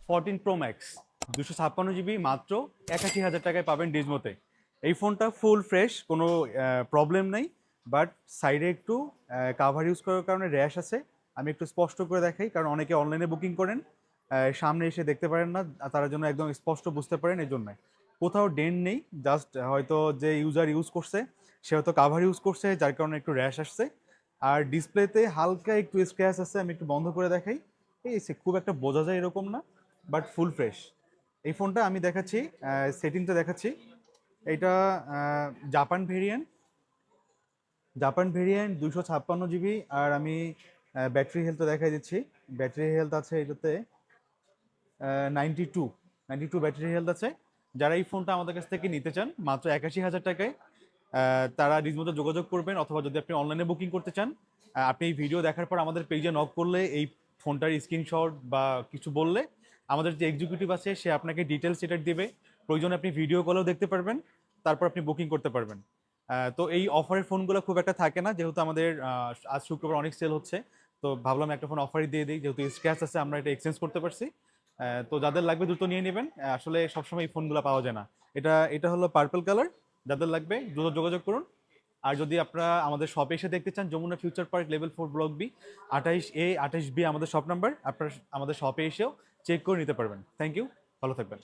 14 Pro Max 256 GB মাত্র 81,000 টাকায় পাবেন ডিজমোতে। এই ফোনটা ফুল ফ্রেশ, কোনো প্রবলেম নেই, বাট সাইডে একটু কাভার ইউজ করার কারণে র্যাশ আছে। আমি একটু স্পষ্ট করে দেখাই, কারণ অনেকে অনলাইনে বুকিং করেন, সামনে এসে দেখতে পারেন না, তার জন্য একদম স্পষ্ট বুঝতে পারেন। এই জন্য কোথাও ডেন্ট নেই, জাস্ট হয়তো যে ইউজার ইউজ করছে সে হয়তো কাভার ইউজ করছে, যার কারণে একটু র্যাশ আসছে। আর ডিসপ্লেতে হালকা একটু স্ক্র্যাচ আছে, আমি একটু বন্ধ করে দেখাই। এই খুব একটা বোঝা যায় এরকম না, বাট ফুল ফ্রেশ। এই ফোনটা আমি দেখাচ্ছি, সেটিংটা দেখাচ্ছি। এটা জাপান ভেরিয়েন্ট, 256 GB। আর আমি ব্যাটারি হেলথও দেখাই দিচ্ছি। ব্যাটারি হেলথ আছে এটাতে 92, 92 ব্যাটারি হেলথ আছে। যারা এই ফোনটা আমাদের কাছ থেকে নিতে চান মাত্র 81,000 টাকায়, তারা রিজমোতে যোগাযোগ করবেন, অথবা যদি আপনি অনলাইনে বুকিং করতে চান, আপনি এই ভিডিও দেখার পর আমাদের পেজে নক করলে, এই ফোনটার স্ক্রিনশট বা কিছু বললে আমাদের যে এক্সিকিউটিভ আছে সে আপনাকে ডিটেলস এটা দিবে। প্রয়োজনে আপনি ভিডিও কলেও দেখতে পারবেন, তারপর আপনি বুকিং করতে পারবেন। তো এই অফারের ফোনগুলো খুব একটা থাকে না, যেহেতু আমাদের আজ শুক্রবার অনেক সেল হচ্ছে, তো ভাবলাম একটা ফোন অফারই দিয়ে দিই, যেহেতু স্ক্র্যাচ আছে আমরা এটা এক্সচেঞ্জ করতে পারছি। তো যাদের লাগবে দ্রুত নিয়ে নেবেন। আসলে সবসময় এই ফোনগুলো পাওয়া যায় না। এটা এটা হলো পার্পল কালার, যাদের লাগবে দ্রুত যোগাযোগ করুন। আর যদি আপনারা আমাদের শপে এসে দেখতে চান, Jamuna Future Park level 4 block B 28A 28B আমাদের শপ নাম্বার, আপনারা আমাদের শপে এসেও চেক করে নিতে পারবেন। থ্যাংক ইউ, ভালো থাকবেন।